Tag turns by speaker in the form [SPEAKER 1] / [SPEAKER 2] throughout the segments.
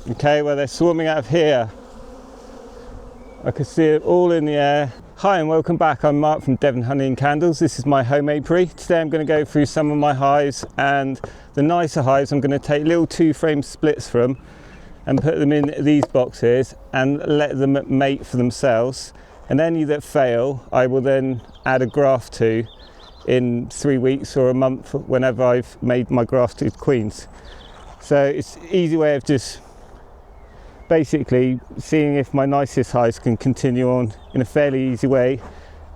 [SPEAKER 1] Okay, well they're swarming out of here. I can see it all in the air. Hi and welcome back. I'm Mark from Devon Honey and Candles. This is my home apiary. Today I'm going to go through some of my hives, and the nicer hives I'm going to take little 2-frame splits from and put them in these boxes and let them mate for themselves. And any that fail I will then add a graft to in 3 weeks or a month whenever I've made my grafted queens. So it's an easy way of just basically seeing if my nicest hives can continue on in a fairly easy way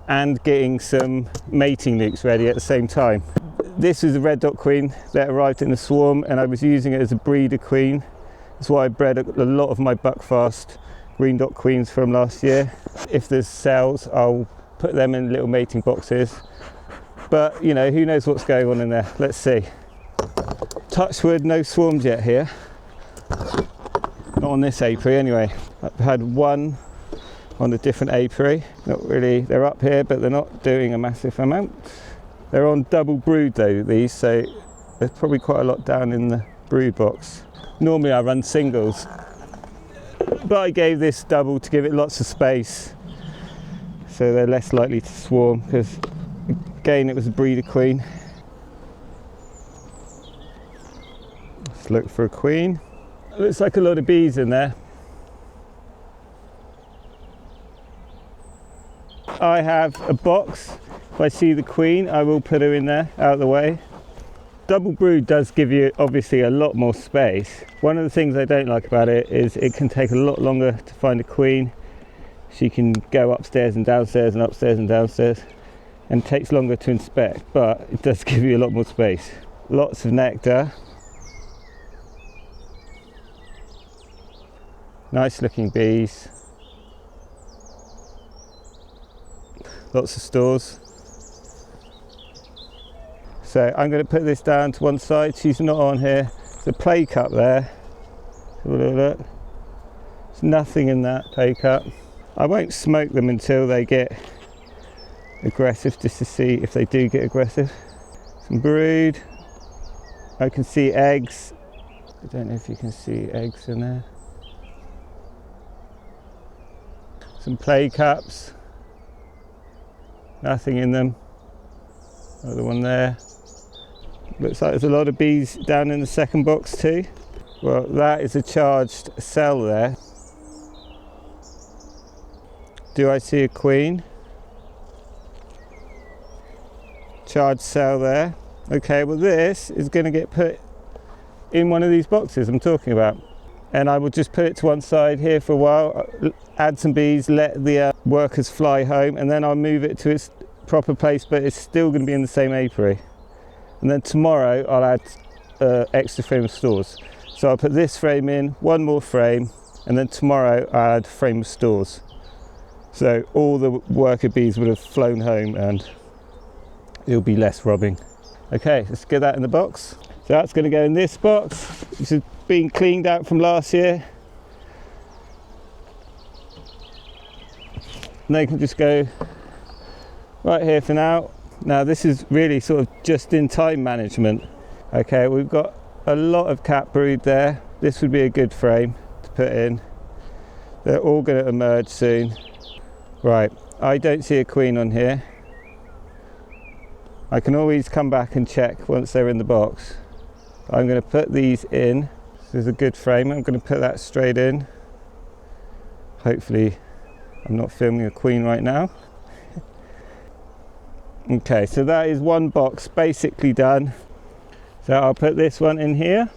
[SPEAKER 1] and getting some mating nucs ready at the same time. This is a red dot queen that arrived in the swarm, and I was using it as a breeder queen. That's why I bred a lot of my buckfast green dot queens from last year. If there's cells, I'll put them in little mating boxes, but you know, who knows what's going on in there. Let's see. Touch wood, no swarms yet here. Not on this apiary anyway. I've had one on a different apiary. Not really, they're up here, but they're not doing a massive amount. They're on double brood though, these, so there's probably quite a lot down in the brood box. Normally I run singles, but I gave this double to give it lots of space, so they're less likely to swarm, because again it was a breeder queen. Let's look for a queen. Looks like a lot of bees in there. I have a box. If I see the queen, I will put her in there, out of the way. Double brood does give you obviously a lot more space. One of the things I don't like about it is it can take a lot longer to find a queen. She can go upstairs and downstairs and upstairs and downstairs, and it takes longer to inspect, but it does give you a lot more space. Lots of nectar. Nice looking bees. Lots of stores. So I'm going to put this down to one side. She's not on here. There's a play cup there. Look. There's nothing in that play cup. I won't smoke them until they get aggressive, just to see if they do get aggressive. Some brood. I can see eggs. I don't know if you can see eggs in there. Some play cups, nothing in them. Another one there. Looks like there's a lot of bees down in the second box too. Well, that is a charged cell there. Do I see a queen? Charged cell there. Okay, well this is going to get put in one of these boxes I'm talking about. And I will just put it to one side here for a while, add some bees, let the workers fly home, and then I'll move it to its proper place, but it's still going to be in the same apiary. And then tomorrow I'll add extra frame of stores. So I'll put this frame in, one more frame, and then tomorrow I'll add frame of stores. So all the worker bees would have flown home and it'll be less robbing. Okay, let's get that in the box. So that's going to go in this box, which has been cleaned out from last year. And they can just go right here for now. Now this is really sort of just in time management. Okay, we've got a lot of cat brood there. This would be a good frame to put in. They're all going to emerge soon. Right, I don't see a queen on here. I can always come back and check once they're in the box. I'm going to put these in. This is a good frame. I'm going to put that straight in. Hopefully I'm not filming a queen right now. Okay, so that is one box basically done. So I'll put this one in here.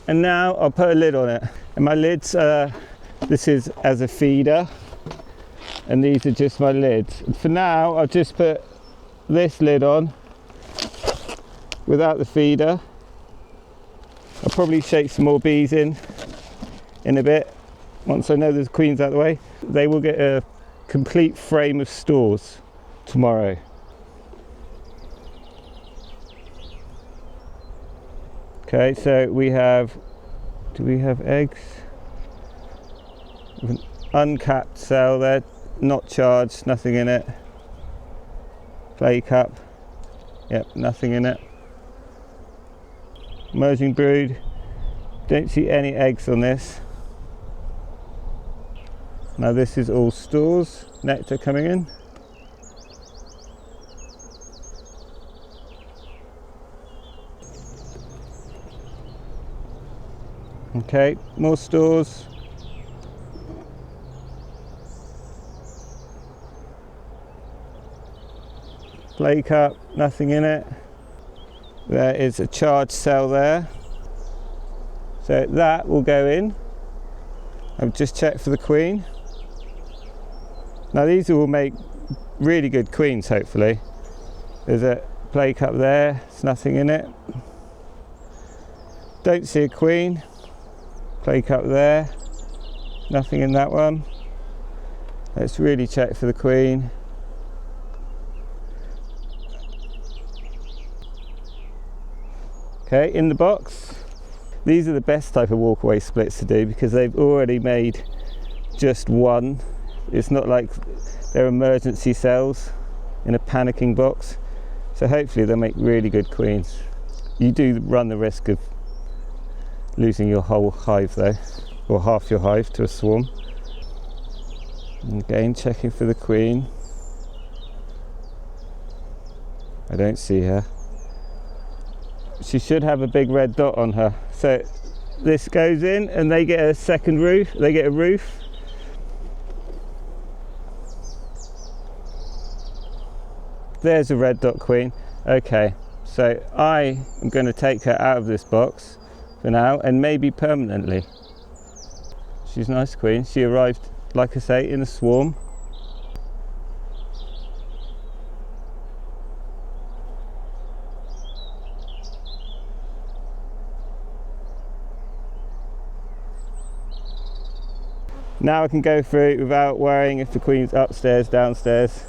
[SPEAKER 1] And now I'll put a lid on it. And my lids, this is as a feeder. And these are just my lids. And for now, I'll just put this lid on without the feeder. I'll probably shake some more bees in a bit. Once I know there's queens out of the way, they will get a complete frame of stores tomorrow. Okay, so we have, do we have eggs? An uncapped cell there, not charged, nothing in it. Play cup, yep, nothing in it. Emerging brood. Don't see any eggs on this. Now this is all stores, nectar coming in. Okay, more stores. Play cup, nothing in it. There is a charged cell there. So that will go in. I've just checked for the queen. Now these will make really good queens, hopefully. There's a play cup there, there's nothing in it. Don't see a queen. Play cup there, nothing in that one. Let's really check for the queen. Okay, in the box. These are the best type of walkaway splits to do because they've already made just one. It's not like they're emergency cells in a panicking box. So hopefully they'll make really good queens. You do run the risk of losing your whole hive though, or half your hive to a swarm. Again, checking for the queen. I don't see her. She should have a big red dot on her. So this goes in and they get a second roof, they get a roof. There's a red dot queen. Okay, so I am going to take her out of this box for now and maybe permanently. She's a nice queen. She arrived, like I say, in a swarm. Now I can go through it without worrying if the queen's upstairs, downstairs.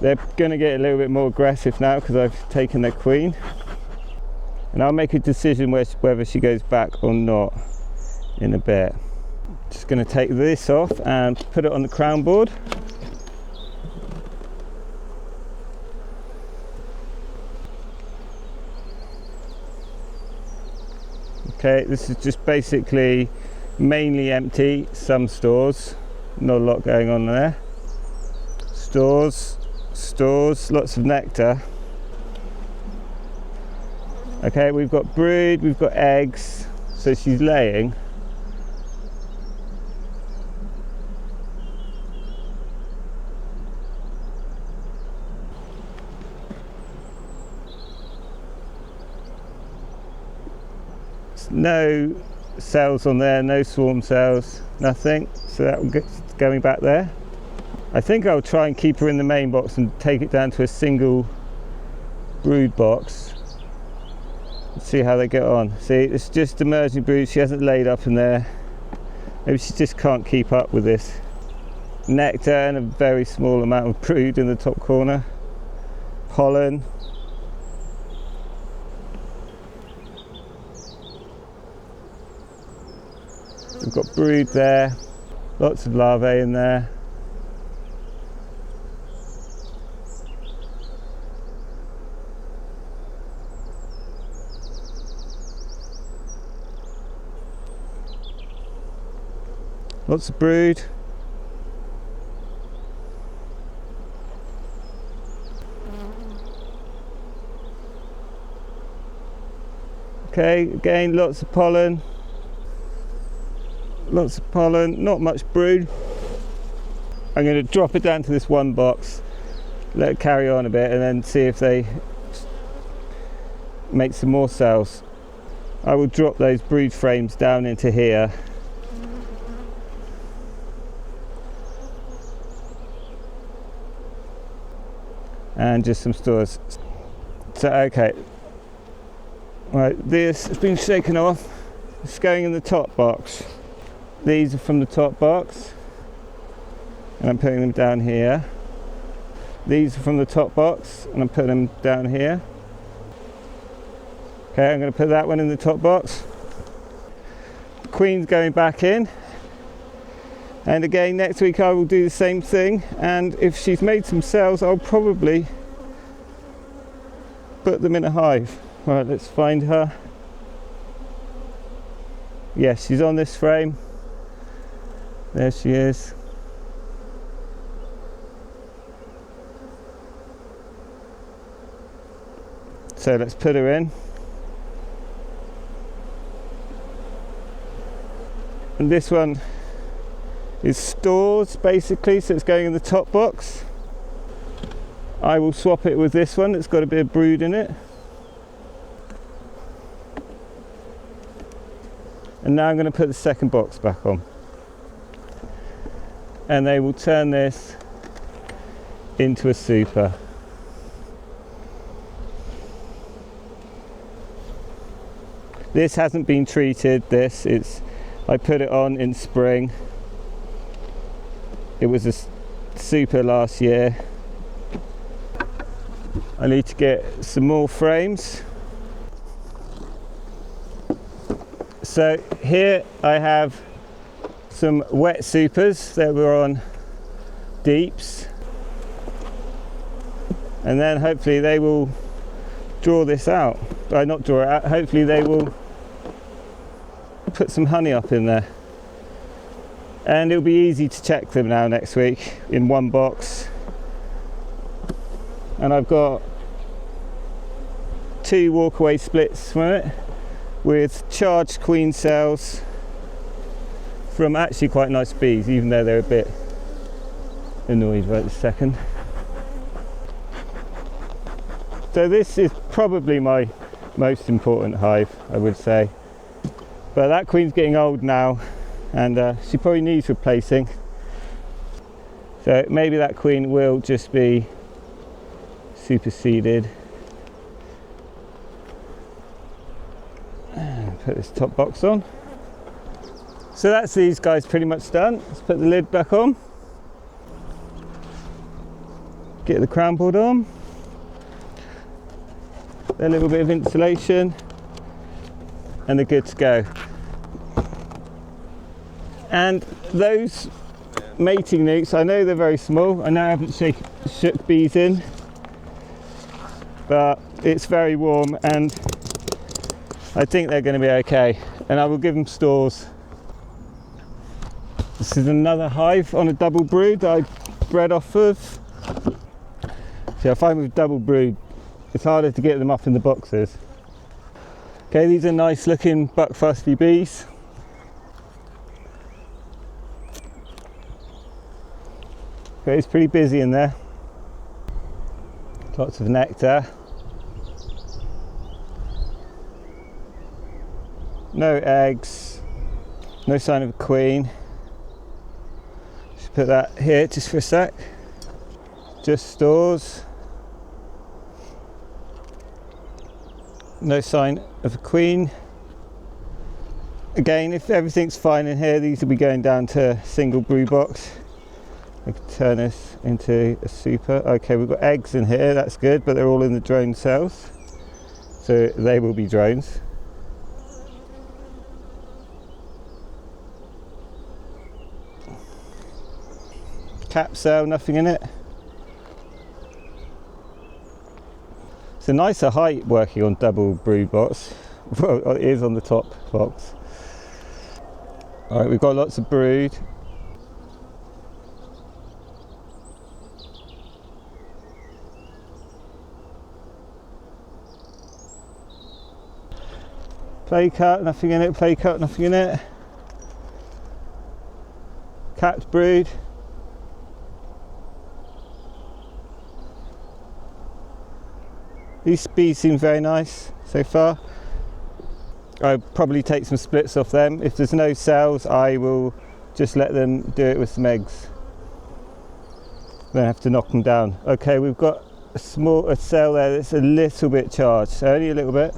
[SPEAKER 1] They're going to get a little bit more aggressive now because I've taken their queen. And I'll make a decision whether she goes back or not in a bit. Just going to take this off and put it on the crown board. Okay, this is just basically mainly empty, some stores, not a lot going on there. Stores, lots of nectar. Okay, we've got brood, we've got eggs, so she's laying. No cells on there, no swarm cells, nothing, so that will get going back there. I think I'll try and keep her in the main box and take it down to a single brood box. Let's see how they get on. See, it's just emerging brood, she hasn't laid up in there. Maybe she just can't keep up with this. Nectar and a very small amount of brood in the top corner. Pollen. We've got brood there, lots of larvae in there. Lots of brood. Okay, again, lots of pollen. Lots of pollen, not much brood. I'm going to drop it down to this one box, let it carry on a bit, and then see if they make some more cells. I will drop those brood frames down into here. And just some stores. So, okay. Right, this has been shaken off. It's going in the top box. These are from the top box, and I'm putting them down here. These are from the top box, and I'm putting them down here. Okay, I'm going to put that one in the top box. The queen's going back in. And again, next week I will do the same thing, and if she's made some cells, I'll probably put them in a hive. Right, let's find her. Yes, she's on this frame. There she is. So let's put her in. And this one is stores basically, so it's going in the top box. I will swap it with this one that's got a bit of brood in it. And now I'm going to put the second box back on. And they will turn this into a super. This hasn't been treated, I put it on in spring. It was a super last year. I need to get some more frames. So here I have some wet supers that were on deeps, and then hopefully they will draw this out. Not draw it out, hopefully they will put some honey up in there. And it'll be easy to check them now next week in one box. And I've got 2 walkaway splits from it with charged queen cells from actually quite nice bees, even though they're a bit annoyed right this second. So this is probably my most important hive, I would say. But that queen's getting old now, and she probably needs replacing. So maybe that queen will just be superseded. And put this top box on. So that's these guys pretty much done. Let's put the lid back on. Get the crown board on. A little bit of insulation, and they're good to go. And those mating nucs, I know they're very small. I know I haven't shook bees in, but it's very warm and I think they're going to be okay. And I will give them stores. This is another hive on a double brood that I bred off of. See, I find with double brood, it's harder to get them up in the boxes. Okay, these are nice looking buckfusty bees. Okay, it's pretty busy in there. Lots of nectar. No eggs. No sign of a queen. Just put that here just for a sec. Just stores. No sign of a queen. Again, if everything's fine in here, these will be going down to a single brew box. I can turn this into a super. Okay, we've got eggs in here, that's good, but they're all in the drone cells, so they will be drones. Cap cell, nothing in it. It's a nicer height working on double brood box. Well, it is on the top box. Alright, we've got lots of brood. Play cut, nothing in it, play cut, nothing in it. Capped brood. These bees seem very nice so far. I'll probably take some splits off them. If there's no cells, I will just let them do it with some eggs. Then have to knock them down. Okay, we've got a cell there that's a little bit charged, so only a little bit.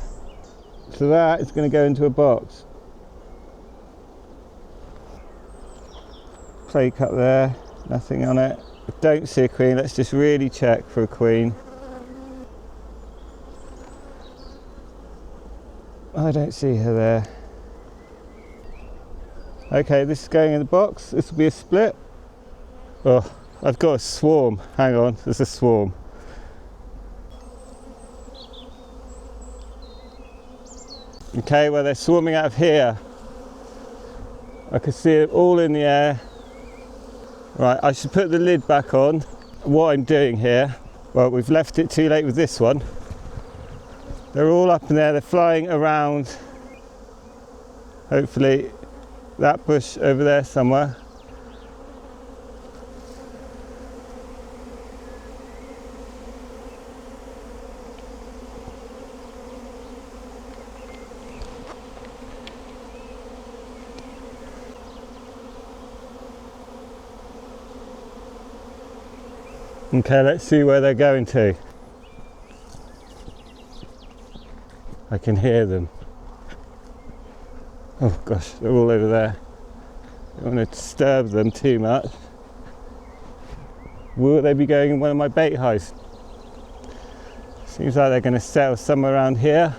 [SPEAKER 1] So that is going to go into a box. Play cut there, nothing on it. I don't see a queen, let's just really check for a queen. I don't see her there. Okay, this is going in the box. This will be a split. Oh, I've got a swarm. Hang on, there's a swarm. Okay, well, they're swarming out of here. I can see it all in the air. Right, I should put the lid back on. What I'm doing here, well, we've left it too late with this one. They're all up in there, they're flying around. Hopefully that bush over there somewhere. Okay, let's see where they're going to. I can hear them. Oh gosh, they're all over there. Don't want to disturb them too much. Will they be going in one of my bait hives? Seems like they're going to settle somewhere around here.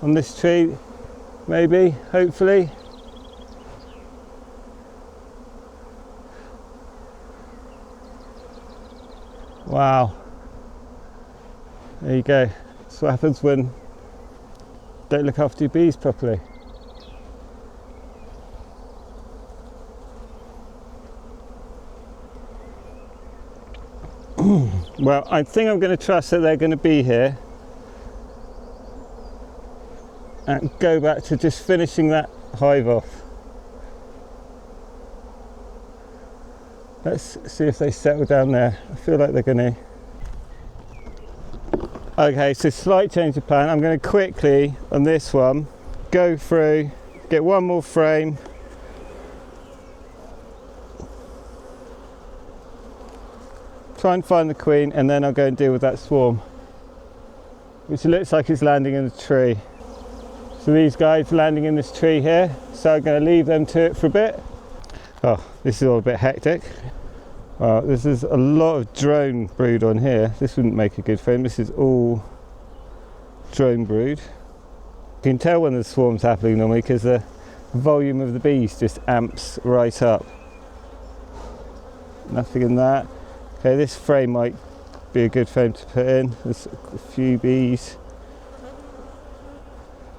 [SPEAKER 1] On this tree, maybe, hopefully. Wow. There you go. That's what happens when you don't look after your bees properly. Well, I think I'm going to trust that they're going to be here and go back to just finishing that hive off. Let's see if they settle down there. I feel like they're going to. Okay, so slight change of plan. I'm going to quickly, on this one, go through, get one more frame. Try and find the queen, and then I'll go and deal with that swarm, which looks like it's landing in the tree. So these guys landing in this tree here, so I'm going to leave them to it for a bit. Oh, this is all a bit hectic. This is a lot of drone brood on here. This wouldn't make a good frame. This is all drone brood. You can tell when the swarm's happening normally because the volume of the bees just amps right up. Nothing in that. Okay, this frame might be a good frame to put in. There's a few bees.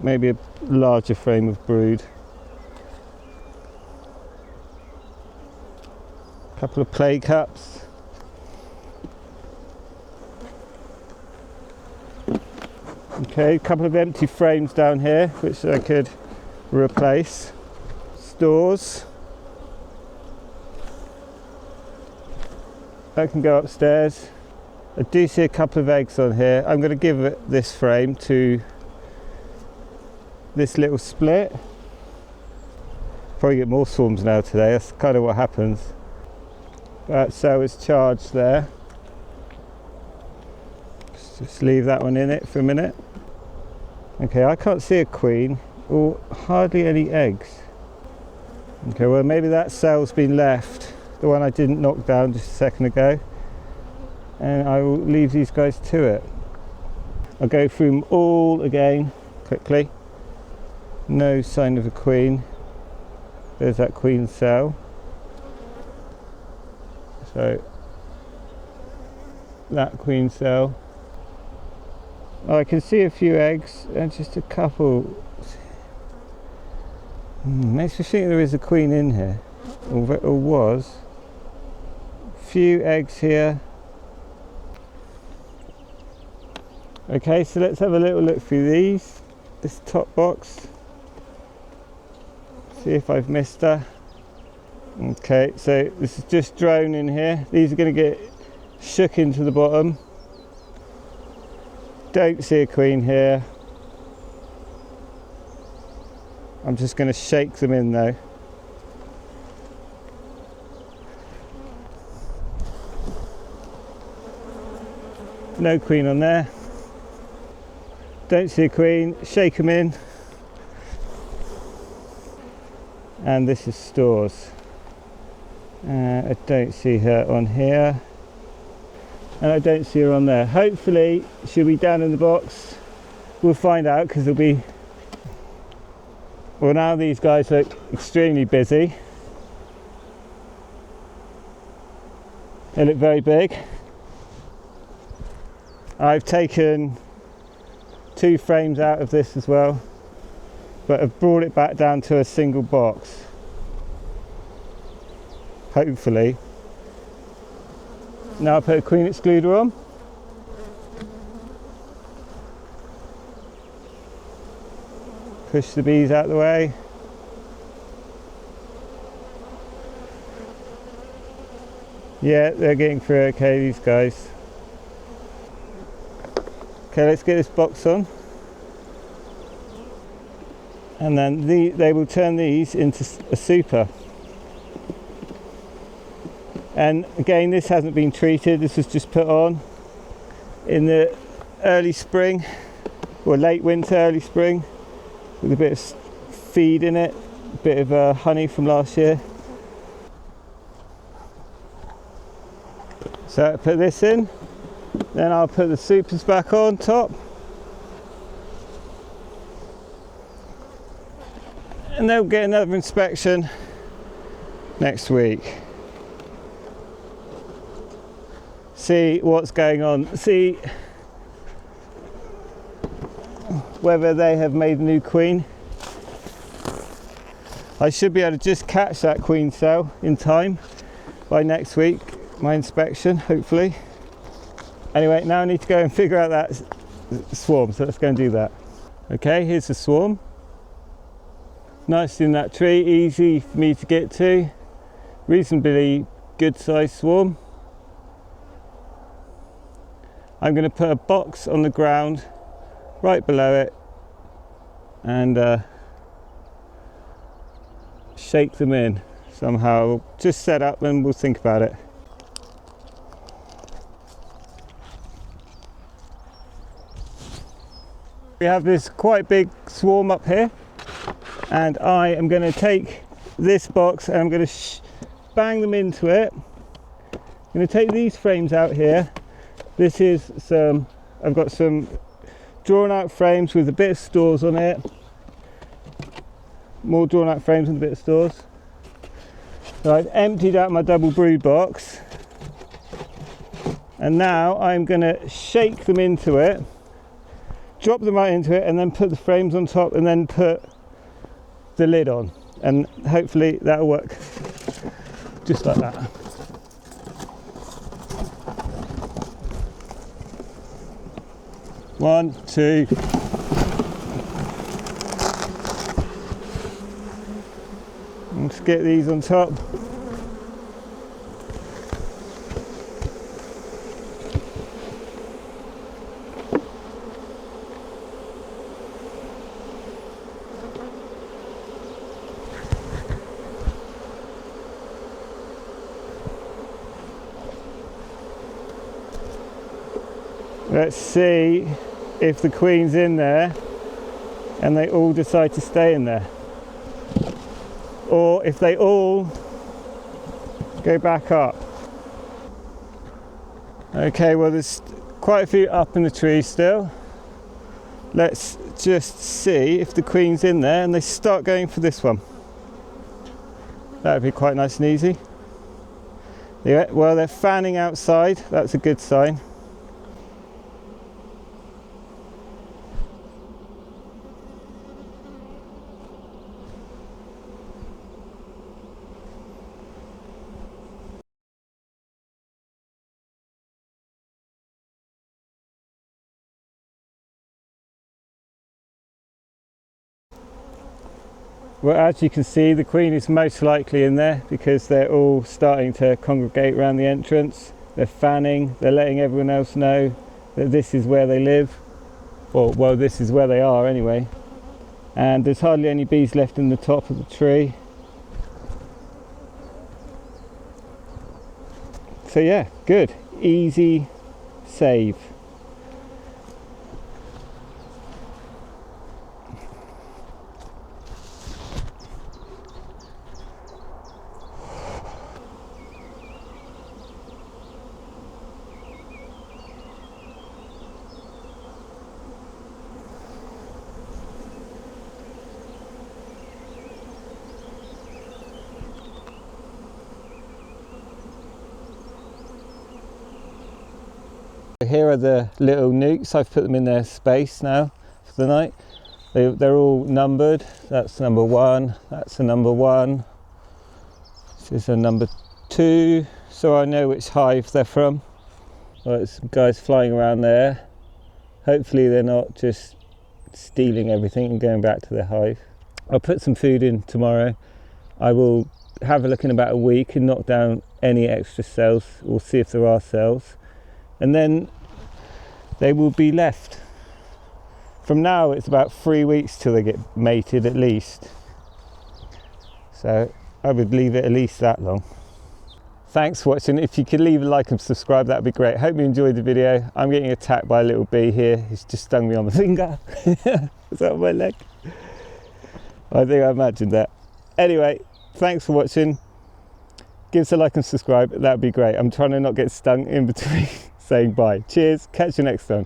[SPEAKER 1] Maybe a larger frame of brood. A couple of play cups. Okay, a couple of empty frames down here which I could replace. Stores. That can go upstairs. I do see a couple of eggs on here. I'm going to give this frame to this little split. Probably get more swarms now today. That's kind of what happens. That cell is charged there. Just leave that one in it for a minute. Okay, I can't see a queen or hardly any eggs. Okay, well maybe that cell's been left. The one I didn't knock down just a second ago, and I will leave these guys to it. I'll go through them all again quickly. No sign of a queen. There's that queen cell. So that queen cell. Oh, I can see a few eggs and just a couple. Makes me think there is a queen in here, or was. Few eggs here. Okay, so let's have a little look through these. This top box. See if I've missed her. Okay, so this is just drone in here. These are going to get shook into the bottom. Don't see a queen here. I'm just going to shake them in though. No queen on there. Don't see a queen. Shake them in. And this is stores. I don't see her on here. And I don't see her on there. Hopefully she'll be down in the box. We'll find out because there'll be... Well, now these guys look extremely busy. They look very big. I've taken 2 frames out of this as well. but I've brought it back down to a single box, hopefully. Now I put a queen excluder on. Push the bees out of the way. Yeah, they're getting through okay, these guys. Okay, let's get this box on. And then they will turn these into a super. And again, this hasn't been treated, this was just put on in the early spring, or late winter, early spring, with a bit of feed in it, a bit of honey from last year. So I put this in, then I'll put the supers back on top. And they'll get another inspection next week. See what's going on, see whether they have made a new queen. I should be able to just catch that queen cell in time by next week, my inspection, hopefully. Anyway, now I need to go and figure out that swarm, so let's go and do that. Okay, here's the swarm. Nice in that tree, easy for me to get to. Reasonably good sized swarm. I'm going to put a box on the ground right below it and shake them in somehow. Just set up and we'll think about it. We have this quite big swarm up here, and I am going to take this box and I'm going to bang them into it. I'm going to take these frames out here. This is I've got some drawn out frames with a bit of stores on it. More drawn out frames with a bit of stores. So I've emptied out my double brood box. And now I'm going to shake them into it. Drop them right into it and then put the frames on top and then put the lid on. And hopefully that'll work just like that. One, two. Let's get these on top. Let's see if the queen's in there and they all decide to stay in there, or if they all go back up. Okay, well there's quite a few up in the tree still. Let's just see if the queen's in there and they start going for this one. That would be quite nice and easy. Yeah, well they're fanning outside, that's a good sign. Well, as you can see, the queen is most likely in there because they're all starting to congregate around the entrance. They're fanning, they're letting everyone else know that this is where they live. Or, well, this is where they are anyway. And there's hardly any bees left in the top of the tree. So yeah, good. Easy save. Here are the little nucs. I've put them in their space now for the night. They're all numbered. That's number 1, that's a number 1, this is a number 2, so I know which hive they're from. There's some guys flying around there. Hopefully they're not just stealing everything and going back to their hive. I'll put some food in tomorrow. I will have a look in about a week and knock down any extra cells. We'll see if there are cells, and then they will be left. From now it's about 3 weeks till they get mated at least, so I would leave it at least that long. Thanks for watching. If you could leave a like and subscribe, that would be great. Hope you enjoyed the video. I'm getting attacked by a little bee here. He's just stung me on the finger. Is that on my leg? I think I imagined that. Anyway, thanks for watching. Give us a like and subscribe, that would be great. I'm trying to not get stung in between saying bye. Cheers, catch you next time.